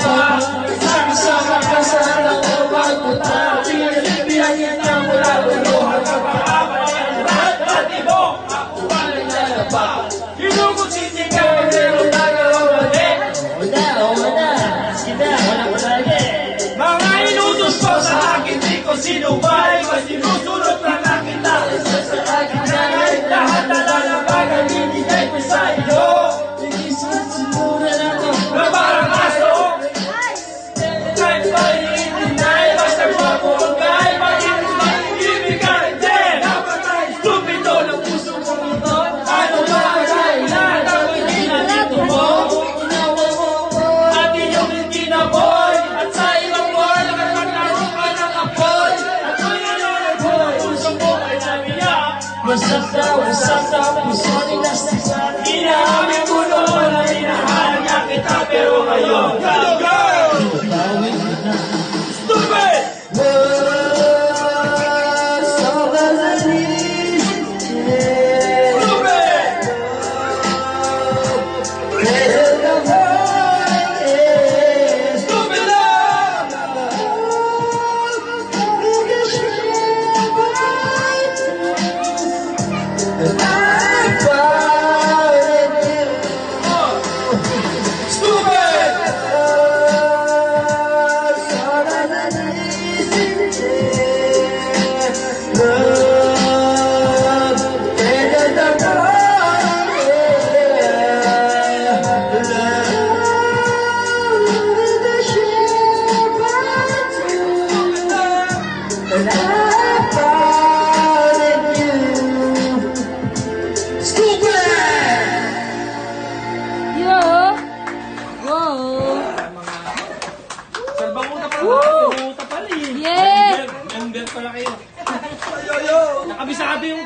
Sama-sama ka sa looban mo tayo. Pinagbibihan na mula ulo hanggang mahaba. At ibong ako ang naglalaba. Hinugod sisigaw, meron nagawang mali. Wala. Sida, walang lagi. Mga inutos ko sa akin, di ko sinubay. Mas sinusunod na nakita. Sa akin kahit lahat na lalabagan, binigay ko sa iyo. Sigura na to. Na parang aso. Kahit pa iniintinay, basta mapungkay. Pag-ibig mag-ibigay din. Dapat ay stupido ng puso mong ito. Ano ba ang dahilan? Ang ininalito mo. Inawa mo ko. At iyong hindi na boy. At sa ibang boy, nakapagtaro ka ng apoy. At kung yun ang boy, puso mo ay namiyak. Wasak na, puso nila sa Inahamin ko noon na hinahanap niya kita, pero ngayon, go! bawin mo na. Stupid! Stupid! Stupid love! Stupid! Yo! Go! Salbanguta pala, Woo! salbanguta pala eh. Yeah! Member pala kayo. Yo, yo. Nakabisado yung